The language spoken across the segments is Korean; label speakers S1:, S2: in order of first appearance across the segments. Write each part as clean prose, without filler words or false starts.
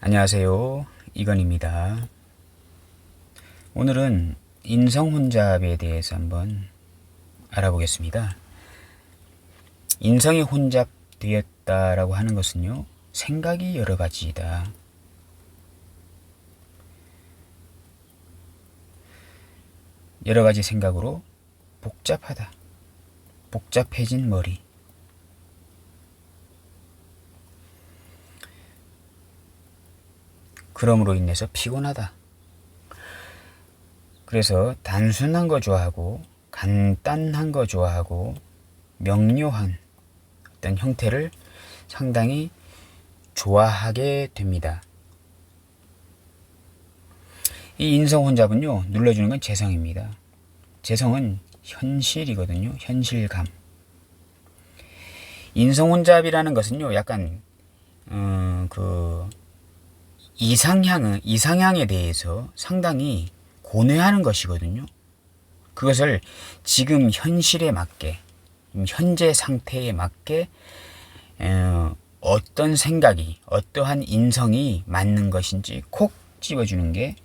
S1: 안녕하세요. 이건입니다. 오늘은 인성혼잡에 대해서 한번 알아보겠습니다. 인성이 혼잡되었다라고 하는 것은요, 생각이 여러 가지이다. 여러 가지 생각으로 복잡하다. 복잡해진 머리. 그럼으로 인해서 피곤하다. 그래서 단순한 거 좋아하고 간단한 거 좋아하고 명료한 어떤 형태를 상당히 좋아하게 됩니다. 이 인성혼잡은요, 눌러주는 건 재성입니다. 재성은 현실이거든요. 현실감. 인성혼잡이라는 것은요, 약간 이상향에 대해서 상당히 고뇌하는 것이거든요. 그것을 지금 현실에 맞게, 현재 상태에 맞게 어떤 생각이, 어떠한 인성이 맞는 것인지 콕 집어주는 게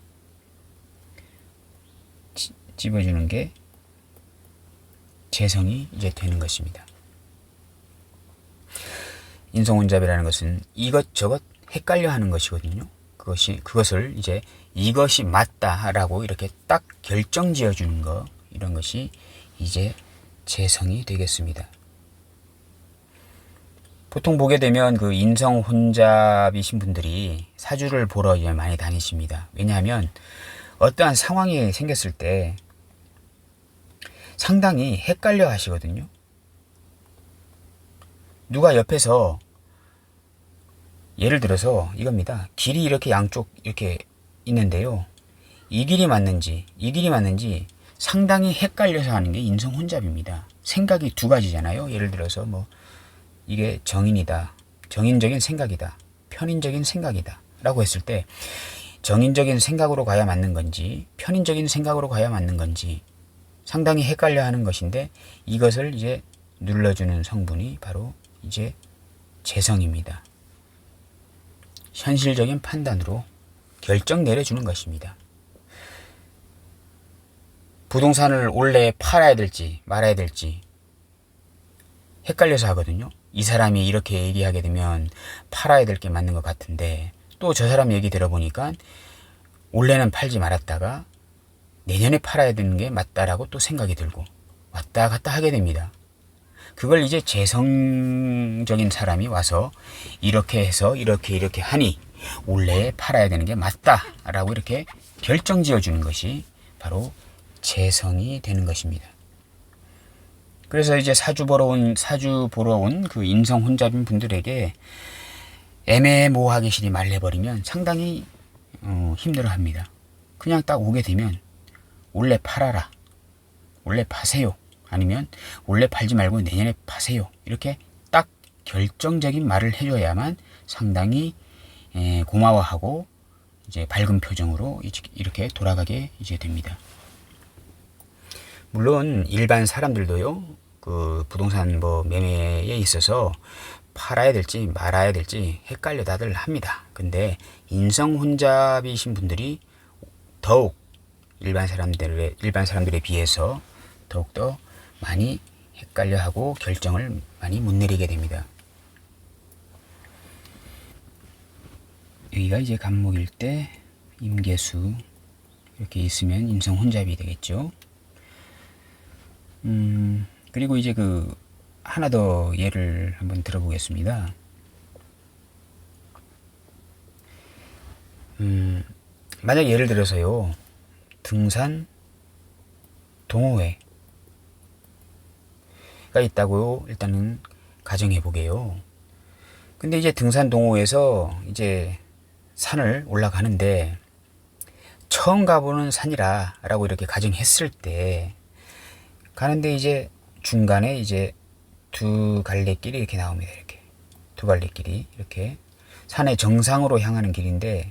S1: 재성이 이제 되는 것입니다. 인성혼잡이라는 것은 이것저것 헷갈려 하는 것이거든요. 그것을 이제 이것이 맞다라고 이렇게 딱 결정 지어주는 거, 이런 것이 이제 재성이 되겠습니다. 보통 보게 되면 그 인성 혼잡이신 분들이 사주를 보러 이제 많이 다니십니다. 왜냐하면 어떠한 상황이 생겼을 때 상당히 헷갈려 하시거든요. 누가 옆에서 예를 들어서 이겁니다. 길이 이렇게 양쪽 이렇게 있는데요. 이 길이 맞는지 상당히 헷갈려서 하는 게 인성 혼잡입니다. 생각이 두 가지잖아요. 예를 들어서 뭐 이게 정인이다. 정인적인 생각이다. 편인적인 생각이다. 라고 했을 때 정인적인 생각으로 가야 맞는 건지 편인적인 생각으로 가야 맞는 건지 상당히 헷갈려 하는 것인데, 이것을 이제 눌러주는 성분이 바로 이제 재성입니다. 현실적인 판단으로 결정 내려주는 것입니다. 부동산을 원래 팔아야 될지 말아야 될지 헷갈려서 하거든요. 이 사람이 이렇게 얘기하게 되면 팔아야 될 게 맞는 것 같은데, 또 저 사람 얘기 들어보니까 원래는 팔지 말았다가 내년에 팔아야 되는 게 맞다라고 또 생각이 들고 왔다 갔다 하게 됩니다. 그걸 이제 재성적인 사람이 와서 이렇게 해서 이렇게 하니 원래 팔아야 되는 게 맞다라고 이렇게 결정 지어주는 것이 바로 재성이 되는 것입니다. 그래서 이제 사주 보러 온 그 인성 혼잡인 분들에게 애매모호하게 실이 말해버리면 상당히 힘들어합니다. 그냥 딱 오게 되면 원래 팔아라, 원래 파세요, 아니면 원래 팔지 말고 내년에 파세요, 이렇게 딱 결정적인 말을 해줘야만 상당히 고마워하고 이제 밝은 표정으로 이렇게 돌아가게 이제 됩니다. 물론 일반 사람들도요, 그 부동산 뭐 매매에 있어서 팔아야 될지 말아야 될지 헷갈려 다들 합니다. 근데 인성 혼잡이신 분들이 더욱 일반 사람들에 비해서 더욱더 많이 헷갈려하고 결정을 많이 못 내리게 됩니다. 여기가 이제 간목일 때 임계수 이렇게 있으면 인성 혼잡이 되겠죠. 그리고 이제 그 하나 더 예를 한번 들어보겠습니다. 만약 예를 들어서요, 등산 동호회가 있다고 일단은 가정해 보게요. 근데 이제 등산 동호회에서 이제 산을 올라가는데 처음 가보는 산이라고 이렇게 가정했을 때 가는데 이제 중간에 이제 두 갈래길이 이렇게 나옵니다. 이렇게 두 갈래길이 이렇게 산의 정상으로 향하는 길인데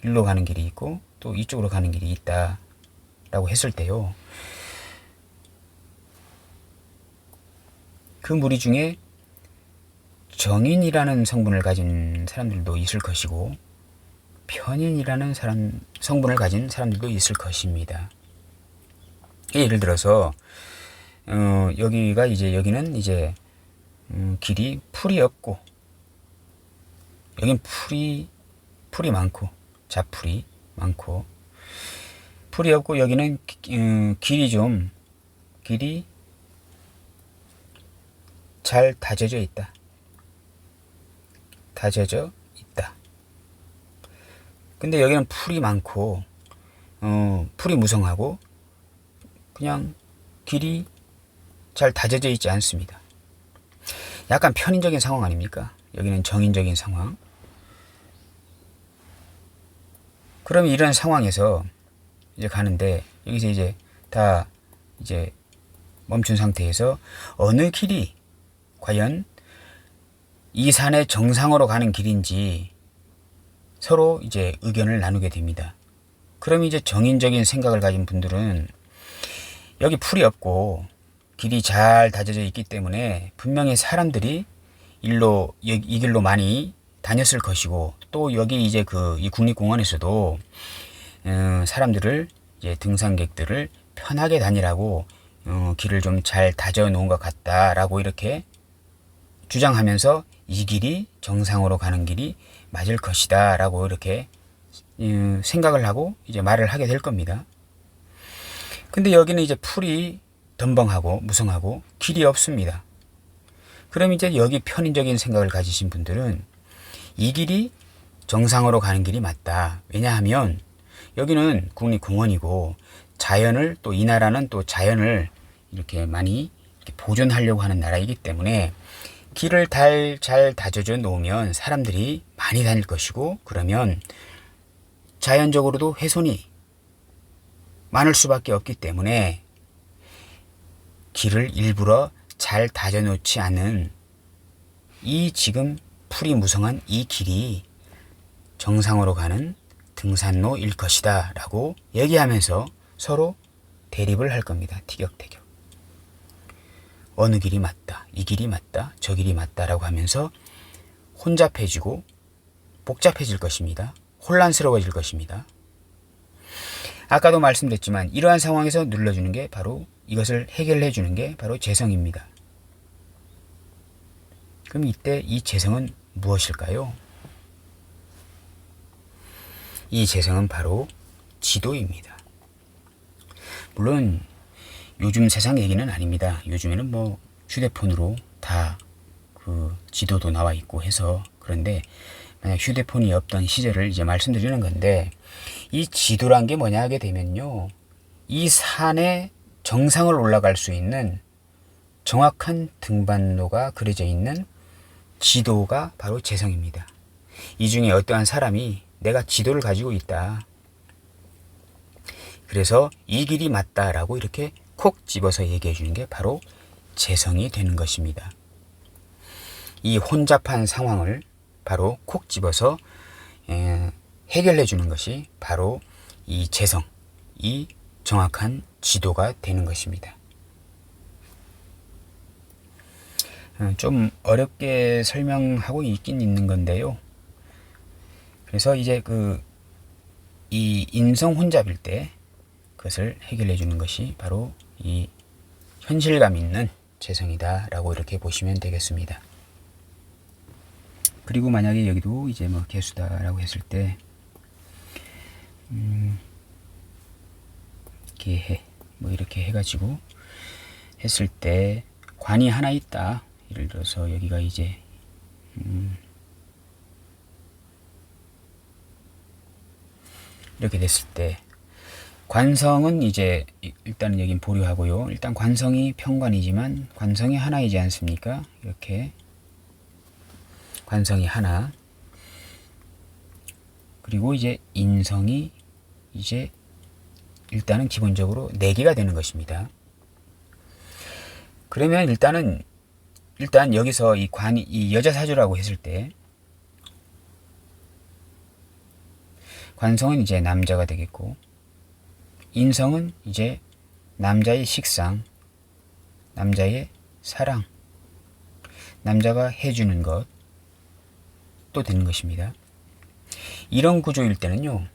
S1: 일로 가는 길이 있고 또 이쪽으로 가는 길이 있다 라고 했을 때요, 그 무리 중에 정인이라는 성분을 가진 사람들도 있을 것이고 편인이라는 성분을 가진 사람들도 있을 것입니다. 예를 들어서 여기는 이제 길이 풀이 없고, 여긴 풀이 많고, 잡풀이 많고, 풀이 없고, 여기는 길이 잘 다져져 있다. 근데 여기는 풀이 많고, 풀이 무성하고, 그냥 길이 잘 다져져 있지 않습니다. 약간 편인적인 상황 아닙니까? 여기는 정인적인 상황. 그럼 이런 상황에서 이제 가는데, 여기서 이제 다 이제 멈춘 상태에서 어느 길이 과연 이 산의 정상으로 가는 길인지 서로 이제 의견을 나누게 됩니다. 그럼 이제 정인적인 생각을 가진 분들은 여기 풀이 없고 길이 잘 다져져 있기 때문에 분명히 사람들이 이 길로 많이 다녔을 것이고, 또 여기 이제 이 국립공원에서도 사람들을, 이제 등산객들을 편하게 다니라고 길을 좀 잘 다져 놓은 것 같다라고 이렇게 주장하면서 이 길이 정상으로 가는 길이 맞을 것이다 라고 이렇게 생각을 하고 이제 말을 하게 될 겁니다. 근데 여기는 이제 풀이 덤벙하고 무성하고 길이 없습니다. 그럼 이제 여기 편인적인 생각을 가지신 분들은 이 길이 정상으로 가는 길이 맞다. 왜냐하면 여기는 국립공원이고, 자연을, 또 이 나라는 또 자연을 이렇게 많이 이렇게 보존하려고 하는 나라이기 때문에 길을 잘 다져져 놓으면 사람들이 많이 다닐 것이고, 그러면 자연적으로도 훼손이 많을 수밖에 없기 때문에 길을 일부러 잘 다져 놓지 않은 이 지금 풀이 무성한 이 길이 정상으로 가는 등산로일 것이다 라고 얘기하면서 서로 대립을 할 겁니다. 티격태격. 어느 길이 맞다, 이 길이 맞다, 저 길이 맞다 라고 하면서 혼잡해지고 복잡해질 것입니다. 혼란스러워질 것입니다. 아까도 말씀드렸지만 이러한 상황에서 눌러주는 게 바로, 이것을 해결해 주는 게 바로 재성입니다. 그럼 이때 이 재성은 무엇일까요? 이 재성은 바로 지도입니다. 물론 요즘 세상 얘기는 아닙니다. 요즘에는 뭐 휴대폰으로 다 그 지도도 나와 있고 해서, 그런데 만약 휴대폰이 없던 시절을 이제 말씀드리는 건데, 이 지도란 게 뭐냐 하게 되면요, 이 산의 정상을 올라갈 수 있는 정확한 등반로가 그려져 있는 지도가 바로 재성입니다. 이 중에 어떠한 사람이 내가 지도를 가지고 있다, 그래서 이 길이 맞다라고 이렇게 콕 집어서 얘기해 주는 게 바로 재성이 되는 것입니다. 이 혼잡한 상황을 바로 콕 집어서 해결해 주는 것이 바로 이 재성, 이 정확한 지도가 되는 것입니다. 좀 어렵게 설명하고 있긴 있는 건데요. 그래서 이제 이 인성 혼잡일 때 그것을 해결해 주는 것이 바로 이 현실감 있는 재성이다 라고 이렇게 보시면 되겠습니다. 그리고 만약에 여기도 이제 뭐 개수다라고 했을 때 개해 뭐 이렇게 해가지고 했을 때 관이 하나 있다. 예를 들어서 여기가 이제 이렇게 됐을 때 관성은 이제 일단은 여긴 보류하고요. 일단 관성이 평관이지만 관성이 하나이지 않습니까? 이렇게 관성이 하나, 그리고 이제 인성이 이제 일단은 기본적으로 4개가 되는 것입니다. 그러면 일단 여기서 이 관이 이 여자사주라고 했을 때 관성은 이제 남자가 되겠고, 인성은 이제 남자의 식상, 남자의 사랑, 남자가 해주는 것 또 되는 것입니다. 이런 구조일 때는요,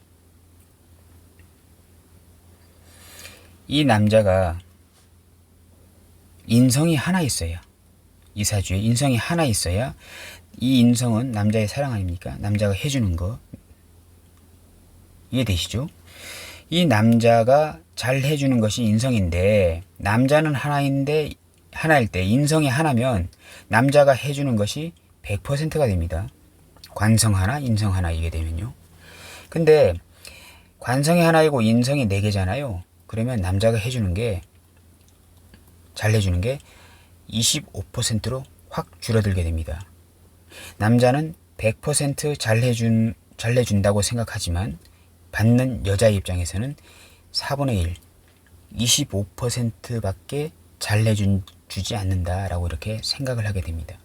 S1: 이 남자가 인성이 하나 있어야, 이 사주에 인성이 하나 있어야, 이 인성은 남자의 사랑 아닙니까? 남자가 해주는 거 이해되시죠? 이 남자가 잘 해주는 것이 인성인데, 남자는 하나일 때 인성이 하나면 남자가 해주는 것이 100%가 됩니다. 관성 하나, 인성 하나 이게 되면요. 근데 관성이 하나이고 인성이 4개잖아요. 그러면 남자가 해주는 게, 잘 해주는 게 25%로 확 줄어들게 됩니다. 남자는 100% 잘 해준다고 생각하지만 받는 여자 입장에서는 4분의 1, 25%밖에 잘 해주지 않는다라고 이렇게 생각을 하게 됩니다.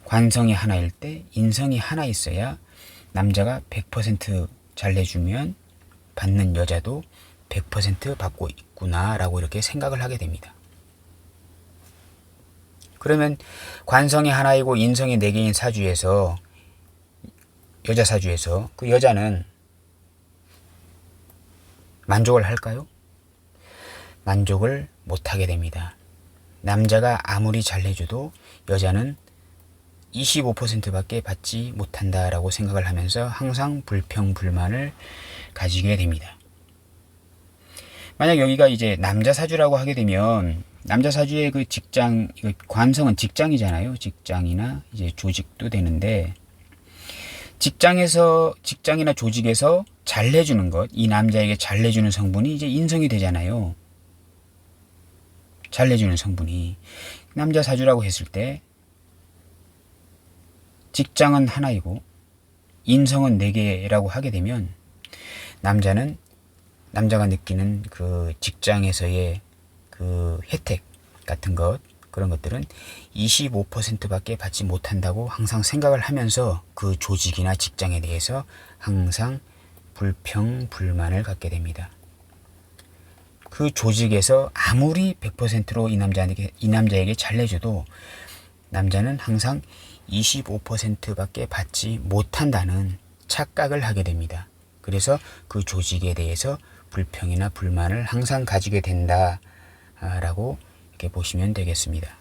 S1: 관성이 하나일 때 인성이 하나 있어야 남자가 100% 잘 해주면 받는 여자도 100% 받고 있구나라고 이렇게 생각을 하게 됩니다. 그러면 관성이 하나이고 인성이 4개인 사주에서, 여자 사주에서 그 여자는 만족을 할까요? 만족을 못하게 됩니다. 남자가 아무리 잘해줘도 여자는 25%밖에 받지 못한다라고 생각을 하면서 항상 불평불만을 가지게 됩니다. 만약 여기가 이제 남자 사주라고 하게 되면, 남자 사주의 그 직장, 관성은 직장이잖아요. 직장이나 이제 조직도 되는데, 직장이나 조직에서 잘해주는 것, 이 남자에게 잘해주는 성분이 이제 인성이 되잖아요. 잘해주는 성분이. 남자 사주라고 했을 때, 직장은 하나이고, 인성은 4개라고 하게 되면, 남자가 느끼는 그 직장에서의 그 혜택 같은 것, 그런 것들은 25%밖에 받지 못한다고 항상 생각을 하면서 그 조직이나 직장에 대해서 항상 불평불만을 갖게 됩니다. 그 조직에서 아무리 100%로 이 남자에게 잘해줘도 남자는 항상 25%밖에 받지 못한다는 착각을 하게 됩니다. 그래서 그 조직에 대해서 불평이나 불만을 항상 가지게 된다라고 이렇게 보시면 되겠습니다.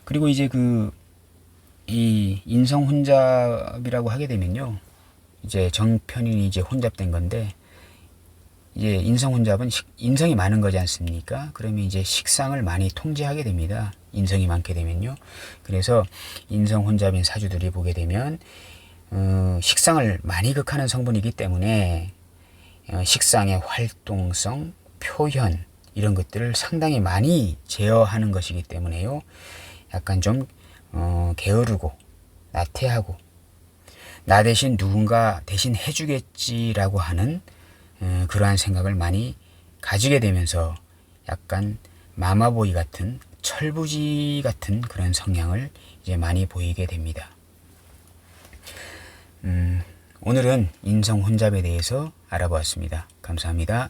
S1: 그리고 이제 이 인성 혼잡이라고 하게 되면요, 이제 정편인이 이제 혼잡된 건데, 이제 인성 혼잡은 인성이 많은 거지 않습니까? 그러면 이제 식상을 많이 통제하게 됩니다. 인성이 많게 되면요. 그래서 인성 혼잡인 사주들이 보게 되면 식상을 많이 극하는 성분이기 때문에 식상의 활동성, 표현 이런 것들을 상당히 많이 제어하는 것이기 때문에요. 약간 좀 게으르고 나태하고, 나 대신 누군가 대신 해주겠지라고 하는 그러한 생각을 많이 가지게 되면서 약간 마마보이 같은, 철부지 같은 그런 성향을 이제 많이 보이게 됩니다. 오늘은 인성 혼잡에 대해서 알아보았습니다. 감사합니다.